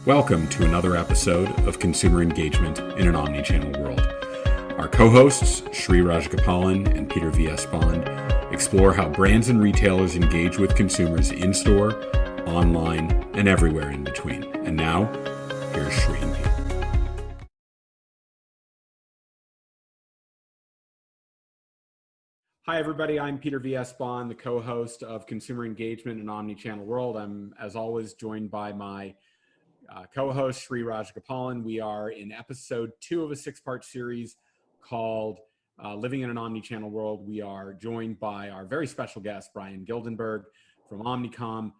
Welcome to another episode of Consumer Engagement in an Omnichannel World. Our co-hosts, Sri Rajagopalan and Peter V.S. Bond, explore how brands and retailers engage with consumers in-store, online, and everywhere in between. And now, here's Sri and Peter. Hi, everybody. I'm Peter V.S. Bond, the co-host of Consumer Engagement in an Omnichannel World. I'm, as always, joined by my co-host Sri Rajagopalan. We are in episode 2 of a 6-part series called Living in an Omnichannel World. We are joined by our very special guest, Bryan Gildenberg from Omnicom.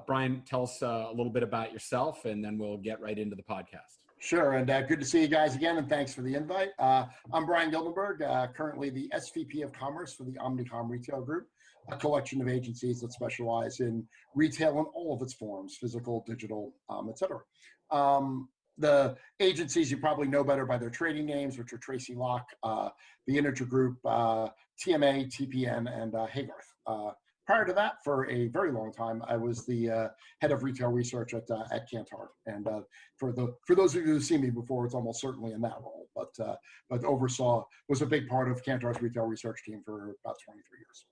Bryan, tell us a little bit about yourself, and then we'll get right into the podcast. Sure, and good to see you guys again, and thanks for the invite. I'm Bryan Gildenberg, currently the SVP of Commerce for the Omnicom Retail Group, a collection of agencies that specialize in retail in all of its forms, physical, digital, etc. The agencies you probably know better by their trading names, which are Tracy Locke, the Integer Group, TMA, TPN, and Haygarth. Prior to that, for a very long time, I was the head of retail research at Kantar. And for those of you who've seen me before, it's almost certainly in that role. But was a big part of Kantar's retail research team for about 23 years.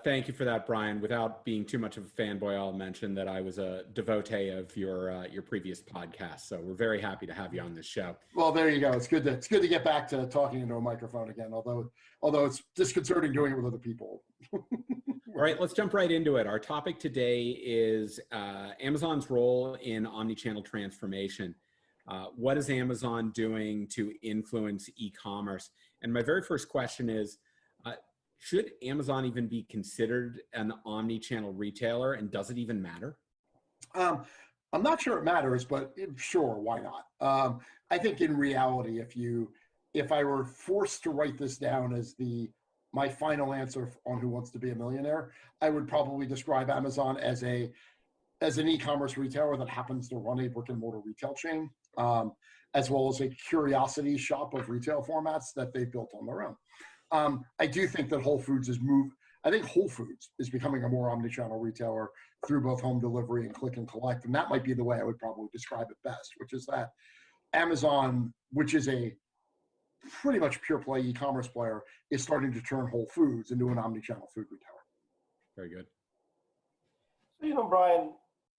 Thank you for that, Bryan. Without being too much of a fanboy, I'll mention that I was a devotee of your previous podcast. So we're very happy to have you on this show. Well, there you go. It's good to get back to talking into a microphone again. Although it's disconcerting doing it with other people. All right, let's jump right into it. Our topic today is Amazon's role in omnichannel transformation. What is Amazon doing to influence e-commerce? And my very first question is, should Amazon even be considered an omni-channel retailer, and does it even matter? I'm not sure it matters, but sure, why not? I think in reality, if I were forced to write this down as my final answer on Who Wants to Be a Millionaire, I would probably describe Amazon as an e-commerce retailer that happens to run a brick and mortar retail chain, as well as a curiosity shop of retail formats that they've built on their own. I do think that Whole Foods I think Whole Foods is becoming a more omnichannel retailer through both home delivery and click and collect. And that might be the way I would probably describe it best, which is that Amazon, which is a pretty much pure play e-commerce player, is starting to turn Whole Foods into an omnichannel food retailer. Very good. So, Bryan,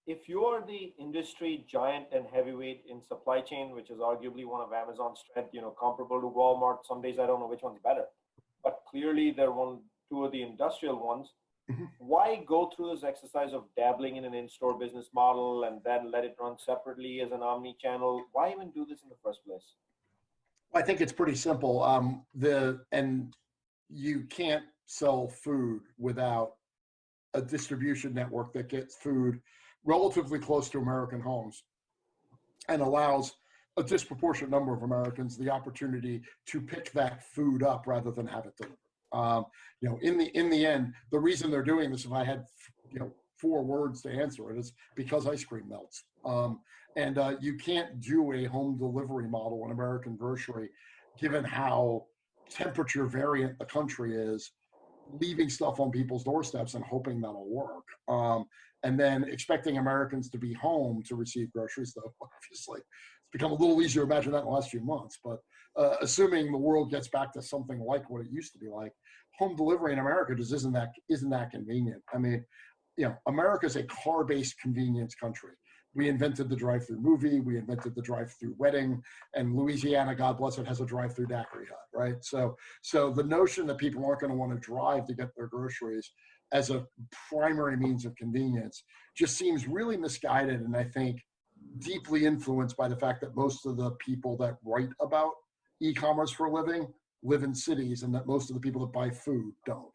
if you're the industry giant and heavyweight in supply chain, which is arguably one of Amazon's strengths, comparable to Walmart, some days I don't know which one's better, but clearly they're two of the industrial ones. Mm-hmm. Why go through this exercise of dabbling in an in-store business model and then let it run separately as an omni-channel? Why even do this in the first place? I think it's pretty simple. And you can't sell food without a distribution network that gets food relatively close to American homes and allows a disproportionate number of Americans the opportunity to pick that food up rather than have it delivered. In the end, the reason they're doing this, if I had 4 words to answer it, is because ice cream melts. And you can't do a home delivery model in American grocery, given how temperature variant the country is, leaving stuff on people's doorsteps and hoping that'll work. And then expecting Americans to be home to receive groceries, though, obviously. It's become a little easier to imagine that in the last few months. But assuming the world gets back to something like what it used to be like, home delivery in America just isn't that convenient. I mean, America's a car-based convenience country. We invented the drive-through movie, we invented the drive-through wedding, and Louisiana, God bless it, has a drive-through daiquiri hut, right? So the notion that people aren't going to want to drive to get their groceries as a primary means of convenience just seems really misguided, and I think deeply influenced by the fact that most of the people that write about e-commerce for a living live in cities, and that most of the people that buy food don't.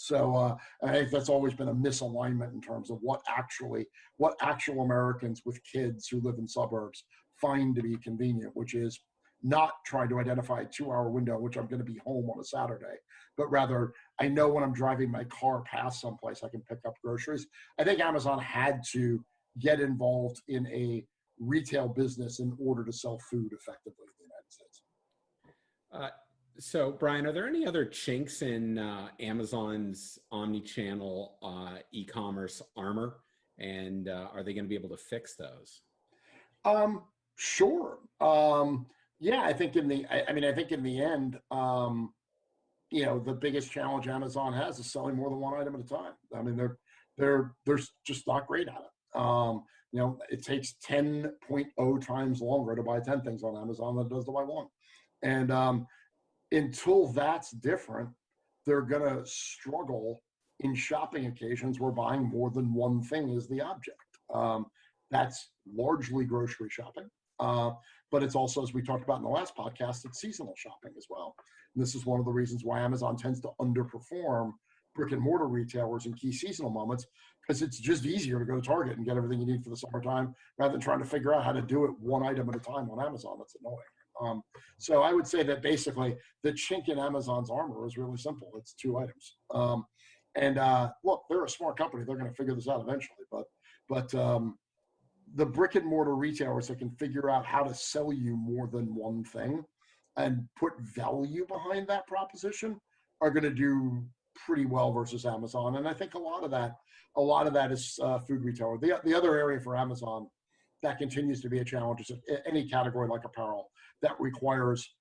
So I think that's always been a misalignment in terms of what actual Americans with kids who live in suburbs find to be convenient, which is not trying to identify a 2-hour window in which I'm going to be home on a Saturday, but rather I know when I'm driving my car past someplace I can pick up groceries. I think Amazon had to get involved in a retail business in order to sell food effectively in the United States. So, Bryan, are there any other chinks in Amazon's omni-channel e-commerce armor, and are they going to be able to fix those? Sure. Yeah, I think I think in the end, the biggest challenge Amazon has is selling more than one item at a time. I mean, they're just not great at it. It takes 10.0 times longer to buy 10 things on Amazon than it does to buy one. And until that's different, they're gonna struggle in shopping occasions where buying more than one thing is the object. That's largely grocery shopping. But it's also, as we talked about in the last podcast, it's seasonal shopping as well. And this is one of the reasons why Amazon tends to underperform brick and mortar retailers in key seasonal moments, because it's just easier to go to Target and get everything you need for the summertime rather than trying to figure out how to do it one item at a time on Amazon. That's annoying. So I would say that basically the chink in Amazon's armor is really simple. It's two items. Look, they're a smart company. They're going to figure this out eventually. But the brick and mortar retailers that can figure out how to sell you more than one thing and put value behind that proposition are going to do pretty well versus Amazon. And I think a lot of that is food retailer. The other area for Amazon that continues to be a challenge is any category like apparel that requires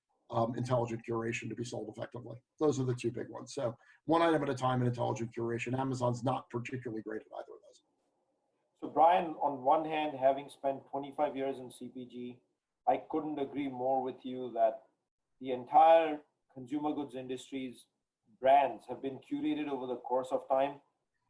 intelligent curation to be sold effectively. Those are the two big ones. So one item at a time and intelligent curation. Amazon's not particularly great at either of those. So Bryan, on one hand, having spent 25 years in CPG, I couldn't agree more with you that the entire consumer goods industry's brands have been curated over the course of time,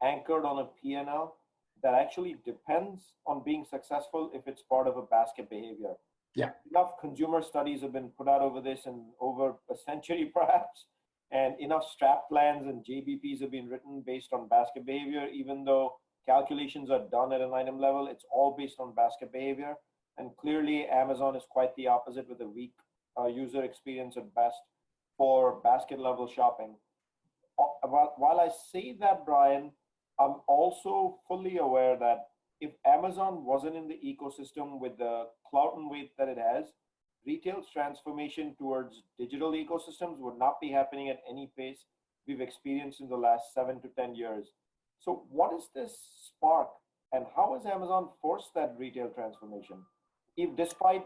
anchored on a P&L that actually depends on being successful if it's part of a basket behavior. Yeah. Enough consumer studies have been put out over this and over a century perhaps, and enough strat plans and JBPs have been written based on basket behavior. Even though calculations are done at an item level, it's all based on basket behavior. And clearly Amazon is quite the opposite, with a weak user experience at best for basket level shopping. While I say that, Bryan, I'm also fully aware that if Amazon wasn't in the ecosystem with the clout and weight that it has, retail's transformation towards digital ecosystems would not be happening at any pace we've experienced in the last 7 to 10 years. So what is this spark, and how has Amazon forced that retail transformation, if despite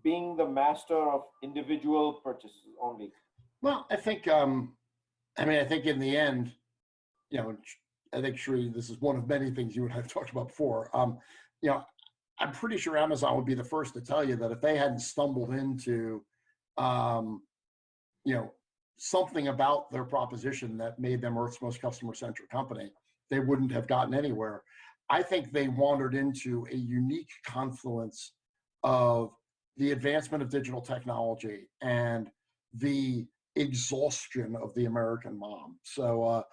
being the master of individual purchases only? Well, I think in the end, I think, Sri, this is one of many things you and I have talked about before. I'm pretty sure Amazon would be the first to tell you that if they hadn't stumbled into, something about their proposition that made them Earth's most customer-centric company, they wouldn't have gotten anywhere. I think they wandered into a unique confluence of the advancement of digital technology and the exhaustion of the American mom. So,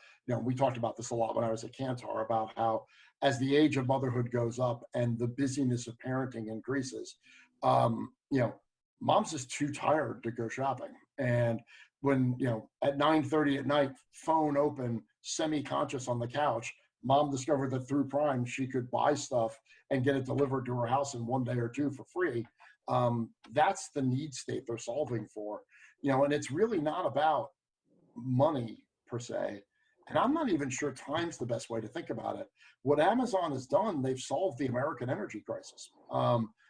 we talked about this a lot when I was at Kantar about how as the age of motherhood goes up and the busyness of parenting increases, mom's just too tired to go shopping. And when, at 9:30 at night, phone open, semi-conscious on the couch, mom discovered that through Prime, she could buy stuff and get it delivered to her house in 1 day or two for free. That's the need state they're solving for. And it's really not about money per se. And I'm not even sure time's the best way to think about it. What Amazon has done, they've solved the American energy crisis,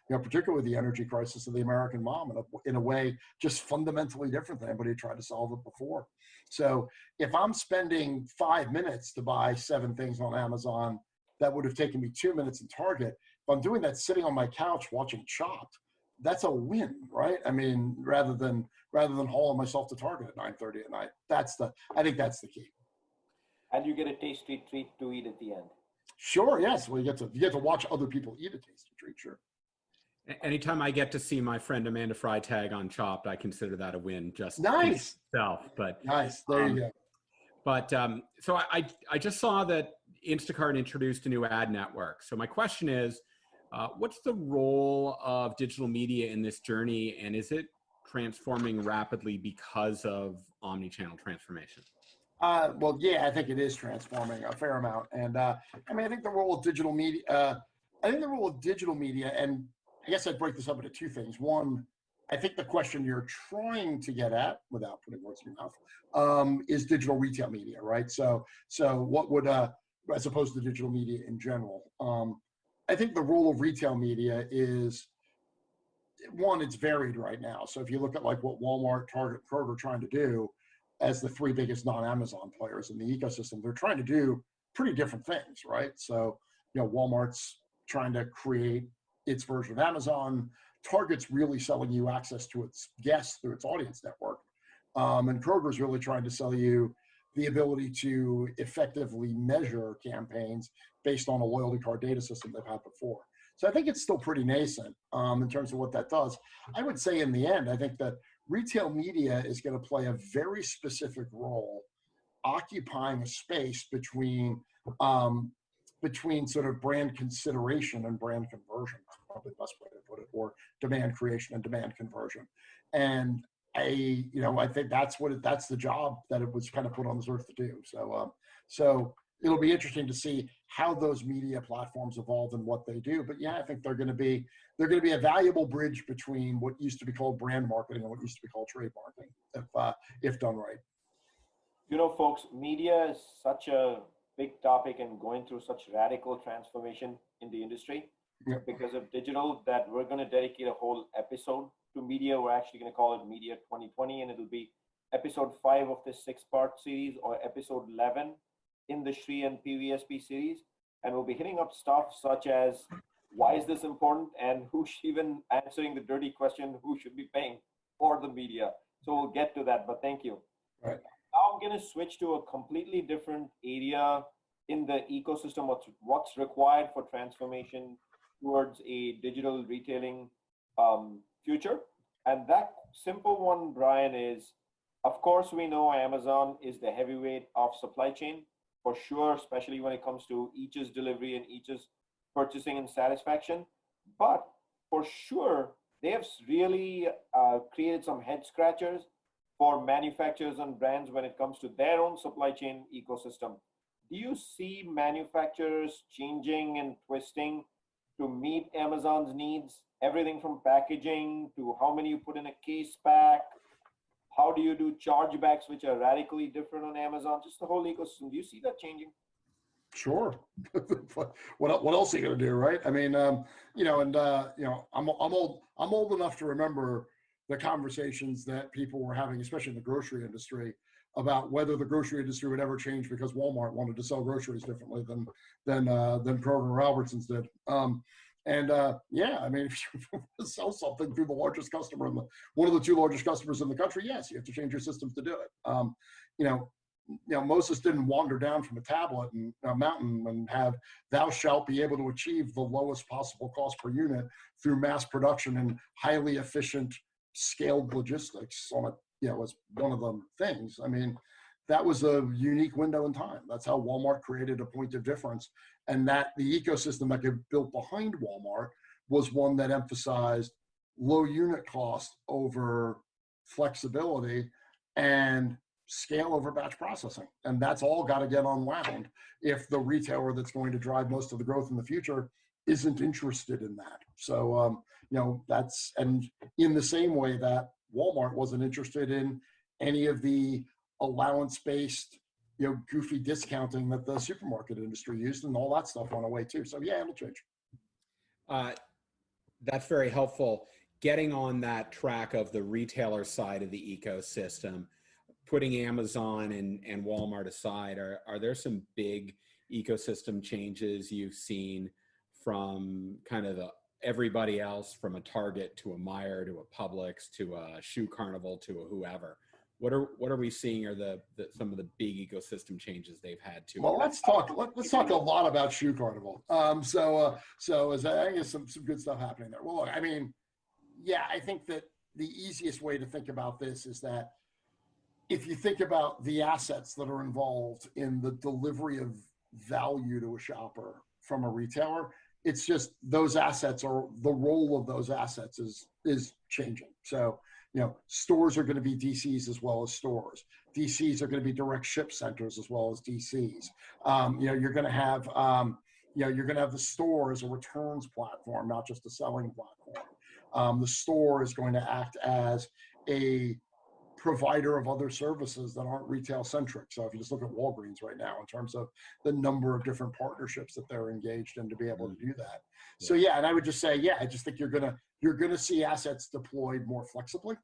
particularly the energy crisis of the American mom in a way just fundamentally different than anybody tried to solve it before. So if I'm spending 5 minutes to buy 7 things on Amazon, that would have taken me 2 minutes in Target. If I'm doing that sitting on my couch watching Chopped, that's a win, right? I mean, rather than hauling myself to Target at 9:30 at night. I think that's the key. And you get a tasty treat to eat at the end. Sure, yes. Well, you get to watch other people eat a tasty treat, sure. Anytime I get to see my friend Amanda Freitag on Chopped, I consider that a win. Just nice itself, but nice. There you go. But so I just saw that Instacart introduced a new ad network. So my question is, what's the role of digital media in this journey, and is it transforming rapidly because of omnichannel transformation? Well, yeah, I think it is transforming a fair amount, and I think the role of digital media. And I guess I'd break this up into two things. One, I think the question you're trying to get at, without putting words in your mouth, is digital retail media, right? So what would, as opposed to digital media in general, I think the role of retail media is one, it's varied right now. So if you look at like what Walmart, Target, Kroger are trying to do as the three biggest non-Amazon players in the ecosystem, they're trying to do pretty different things, right? So, Walmart's trying to create its version of Amazon. Target's really selling you access to its guests through its audience network. And Kroger's really trying to sell you the ability to effectively measure campaigns based on a loyalty card data system they've had before. So I think it's still pretty nascent in terms of what that does. I would say in the end, I think that retail media is going to play a very specific role occupying a space between sort of brand consideration and brand conversion. That's probably the best way to put it, or demand creation and demand conversion. And I think that's the job that it was kind of put on this earth to do. So it'll be interesting to see how those media platforms evolve and what they do. But yeah, I think they're going to be a valuable bridge between what used to be called brand marketing and what used to be called trade marketing, if done right. Folks, media is such a big topic and going through such radical transformation in the industry because of digital that we're going to dedicate a whole episode to media. We're actually going to call it Media 2020, and it'll be episode 5 of this 6-part series, or episode 11 in the Shri and PVSP series. And we'll be hitting up stuff such as why is this important, and who's even answering the dirty question, who should be paying for the media. So we'll get to that, but thank you. All right. Now I'm going to switch to a completely different area in the ecosystem, what's required for transformation towards a digital retailing future. And that simple one, Bryan, is, of course, we know Amazon is the heavyweight of supply chain, for sure, especially when it comes to each's delivery and each's purchasing and satisfaction. But for sure, they have really created some head scratchers for manufacturers and brands when it comes to their own supply chain ecosystem. Do you see manufacturers changing and twisting to meet Amazon's needs? Everything from packaging to how many you put in a case pack. How do you do chargebacks, which are radically different on Amazon? Just the whole ecosystem. Do you see that changing? Sure. What else are you going to do, right? I mean, I'm old enough to remember the conversations that people were having, especially in the grocery industry, about whether the grocery industry would ever change because Walmart wanted to sell groceries differently than Kroger or Albertsons did. Yeah, I mean, if you sell something through the largest customer, one of the 2 largest customers in the country, yes, you have to change your systems to do it. Moses didn't wander down from a tablet and a mountain and have "thou shalt be able to achieve the lowest possible cost per unit through mass production and highly efficient scaled logistics" on it. Was one of the things. I mean, that was a unique window in time. That's how Walmart created a point of difference. And that the ecosystem that got built behind Walmart was one that emphasized low unit cost over flexibility and scale over batch processing. And that's all got to get unwound if the retailer that's going to drive most of the growth in the future isn't interested in that. So, that's, and in the same way that Walmart wasn't interested in any of the allowance-based, goofy discounting that the supermarket industry used, and all that stuff went away too. So yeah, it'll change. That's very helpful. Getting on that track of the retailer side of the ecosystem, putting Amazon and Walmart aside, are there some big ecosystem changes you've seen from kind of everybody else, from a Target to a Meijer to a Publix to a Shoe Carnival to a whoever? What are we seeing are the some of the big ecosystem changes they've had to? Well, let's talk a lot about Shoe Carnival. So as I guess some good stuff happening there. Well, look, I mean, yeah, I think that the easiest way to think about this is that if you think about the assets that are involved in the delivery of value to a shopper from a retailer, it's just those assets, or the role of those assets is changing. So, stores are going to be DCs as well as stores. DCs are going to be direct ship centers as well as DCs. You're going to have, the store as a returns platform, not just a selling platform. The store is going to act as a provider of other services that aren't retail centric. So if you just look at Walgreens right now in terms of the number of different partnerships that they're engaged in to be able to do that. So yeah, and I would just say, yeah, I just think you're gonna You're going to see assets deployed more flexibly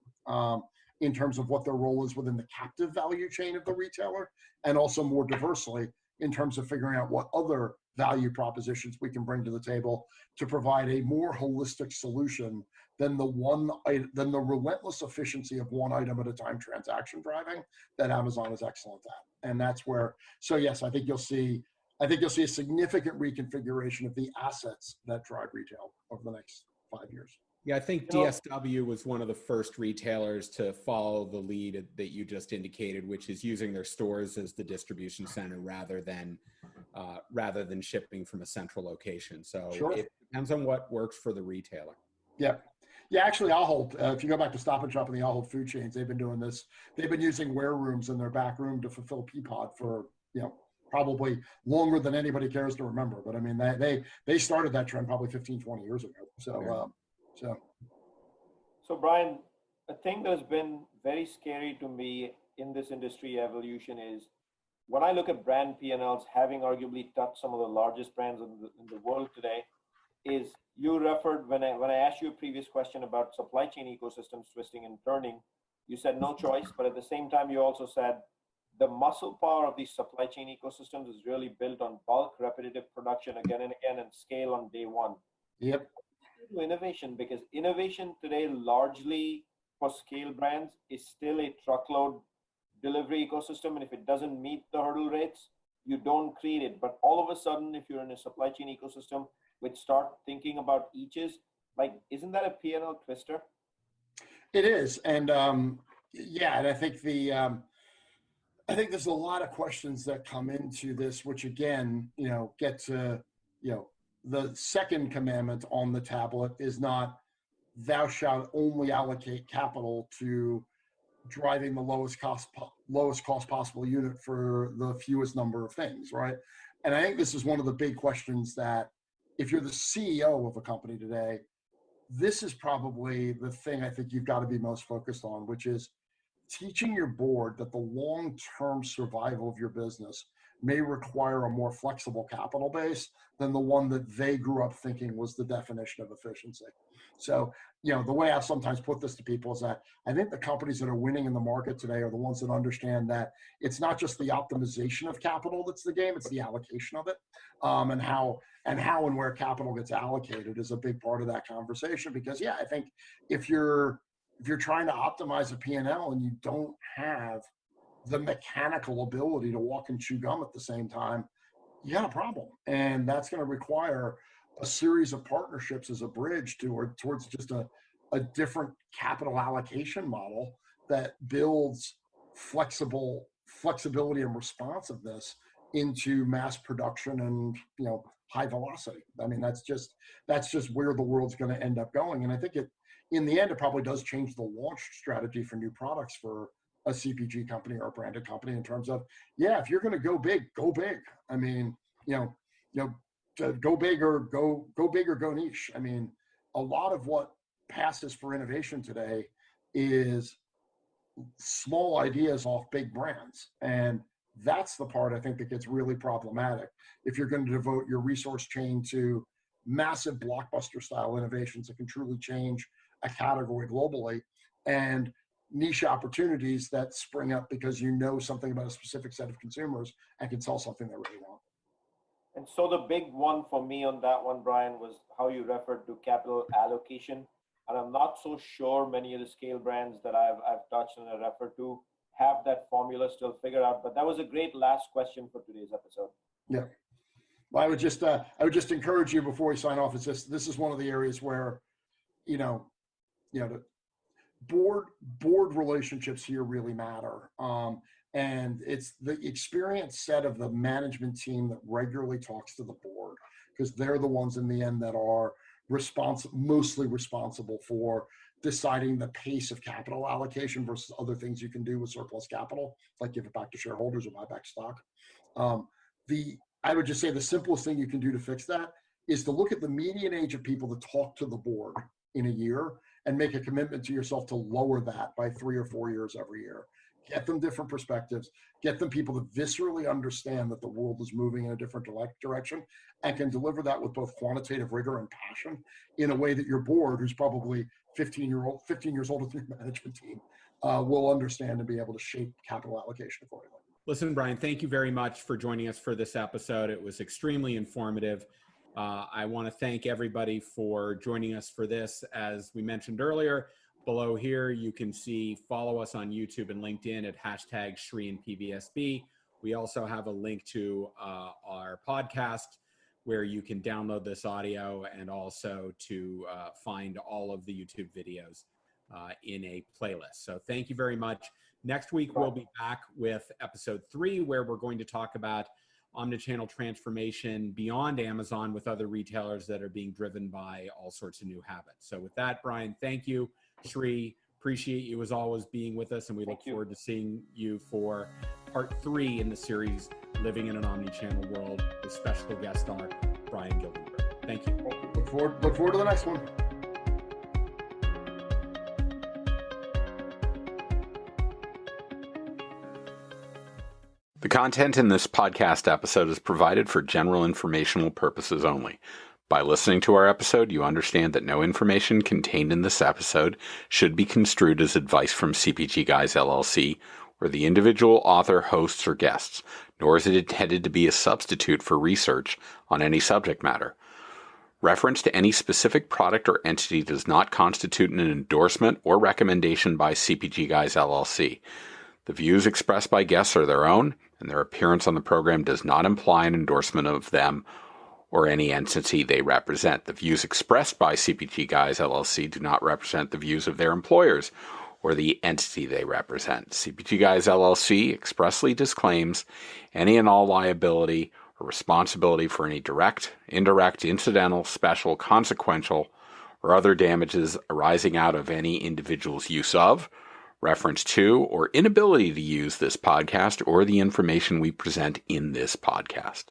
in terms of what their role is within the captive value chain of the retailer, and also more diversely in terms of figuring out what other value propositions we can bring to the table to provide a more holistic solution than the relentless efficiency of one item at a time transaction driving that Amazon is excellent at. And that's where, so yes, I think you'll see a significant reconfiguration of the assets that drive retail over the next 5 years. Yeah, I think DSW was one of the first retailers to follow the lead that you just indicated, which is using their stores as the distribution center rather than shipping from a central location. So Sure. It depends on what works for the retailer. Yeah. Yeah, actually, Ahold, if you go back to Stop and Shop and the Ahold food chains, they've been doing this. They've been using ware rooms in their back room to fulfill Peapod for, probably longer than anybody cares to remember. But I mean, they started that trend probably 15, 20 years ago. So Bryan, a thing that's been very scary to me in this industry evolution is when I look at brand P&Ls having arguably touched some of the largest brands in the world today, is you referred, when I asked you a previous question about supply chain ecosystems twisting and turning, you said no choice, but at the same time, you also said the muscle power of these supply chain ecosystems is really built on bulk repetitive production again and again and scale on day one. Yep. Innovation, because innovation today largely for scale brands is still a truckload delivery ecosystem, and if it doesn't meet the hurdle rates, you don't create it. But all of a sudden, if you're in a supply chain ecosystem which start thinking about eaches, like, isn't that a P&L twister? It is, and and I think there's a lot of questions that come into this, which again, get to, the second commandment on the tablet is not thou shalt only allocate capital to driving the lowest cost possible unit for the fewest number of things, right? And I think this is one of the big questions that if you're the CEO of a company today, this is probably the thing I think you've got to be most focused on, which is teaching your board that the long-term survival of your business may require a more flexible capital base than the one that they grew up thinking was the definition of efficiency. So, the way I sometimes put this to people is that I think the companies that are winning in the market today are the ones that understand that it's not just the optimization of capital that's the game, it's the allocation of it, and how and where capital gets allocated is a big part of that conversation. Because I think if you're trying to optimize a P&L and you don't have the mechanical ability to walk and chew gum at the same time, you got a problem. And that's going to require a series of partnerships as a bridge towards just a different capital allocation model that builds flexibility and responsiveness into mass production and high velocity. I mean, that's just where the world's going to end up going. And I think in the end, it probably does change the launch strategy for new products for a CPG company or a branded company in terms of, if you're going to go big, go big. I mean, go big or go niche. I mean, a lot of what passes for innovation today is small ideas off big brands. And that's the part I think that gets really problematic. If you're going to devote your resource chain to massive blockbuster style innovations that can truly change a category globally, and niche opportunities that spring up because something about a specific set of consumers and can sell something they really want. And so the big one for me on that one, Bryan, was how you referred to capital allocation. And I'm not so sure many of the scale brands that I've touched and I referred to have that formula still figured out. But that was a great last question for today's episode. Yeah. Well, I would just encourage you before we sign off. This is one of the areas where, the board relationships here really matter. And it's the experience set of the management team that regularly talks to the board, because they're the ones in the end that are mostly responsible for deciding the pace of capital allocation versus other things you can do with surplus capital, like give it back to shareholders or buy back stock. I would just say the simplest thing you can do to fix that is to look at the median age of people that talk to the board in a year and make a commitment to yourself to lower that by 3 or 4 years every year. get them different perspectives, get them people to viscerally understand that the world is moving in a different direction, and can deliver that with both quantitative rigor and passion in a way that your board, who's probably 15 years older than your management team, will understand and be able to shape capital allocation accordingly. Listen, Bryan, thank you very much for joining us for this episode. It was extremely informative. I want to thank everybody for joining us for this. As we mentioned earlier, below here, you can follow us on YouTube and LinkedIn at #ShreeandPVSB. We also have a link to our podcast where you can download this audio and also to find all of the YouTube videos in a playlist. So thank you very much. Next week, we'll be back with episode 3, where we're going to talk about omnichannel transformation beyond Amazon with other retailers that are being driven by all sorts of new habits. So with that, Bryan, thank you. Shree, appreciate you as always being with us, and we look forward to seeing you for part 3 in the series, Living in an Omnichannel World, with special guest star Bryan Gildenberg. Thank you. Look forward to the next one. The content in this podcast episode is provided for general informational purposes only. By listening to our episode, you understand that no information contained in this episode should be construed as advice from CPGGUYS LLC or the individual author, hosts, or guests, nor is it intended to be a substitute for research on any subject matter. Reference to any specific product or entity does not constitute an endorsement or recommendation by CPGGUYS LLC. The views expressed by guests are their own, and their appearance on the program does not imply an endorsement of them or any entity they represent. The views expressed by CPGGUYS LLC do not represent the views of their employers or the entity they represent. CPGGUYS LLC expressly disclaims any and all liability or responsibility for any direct, indirect, incidental, special, consequential, or other damages arising out of any individual's use of, reference to, or inability to use this podcast or the information we present in this podcast.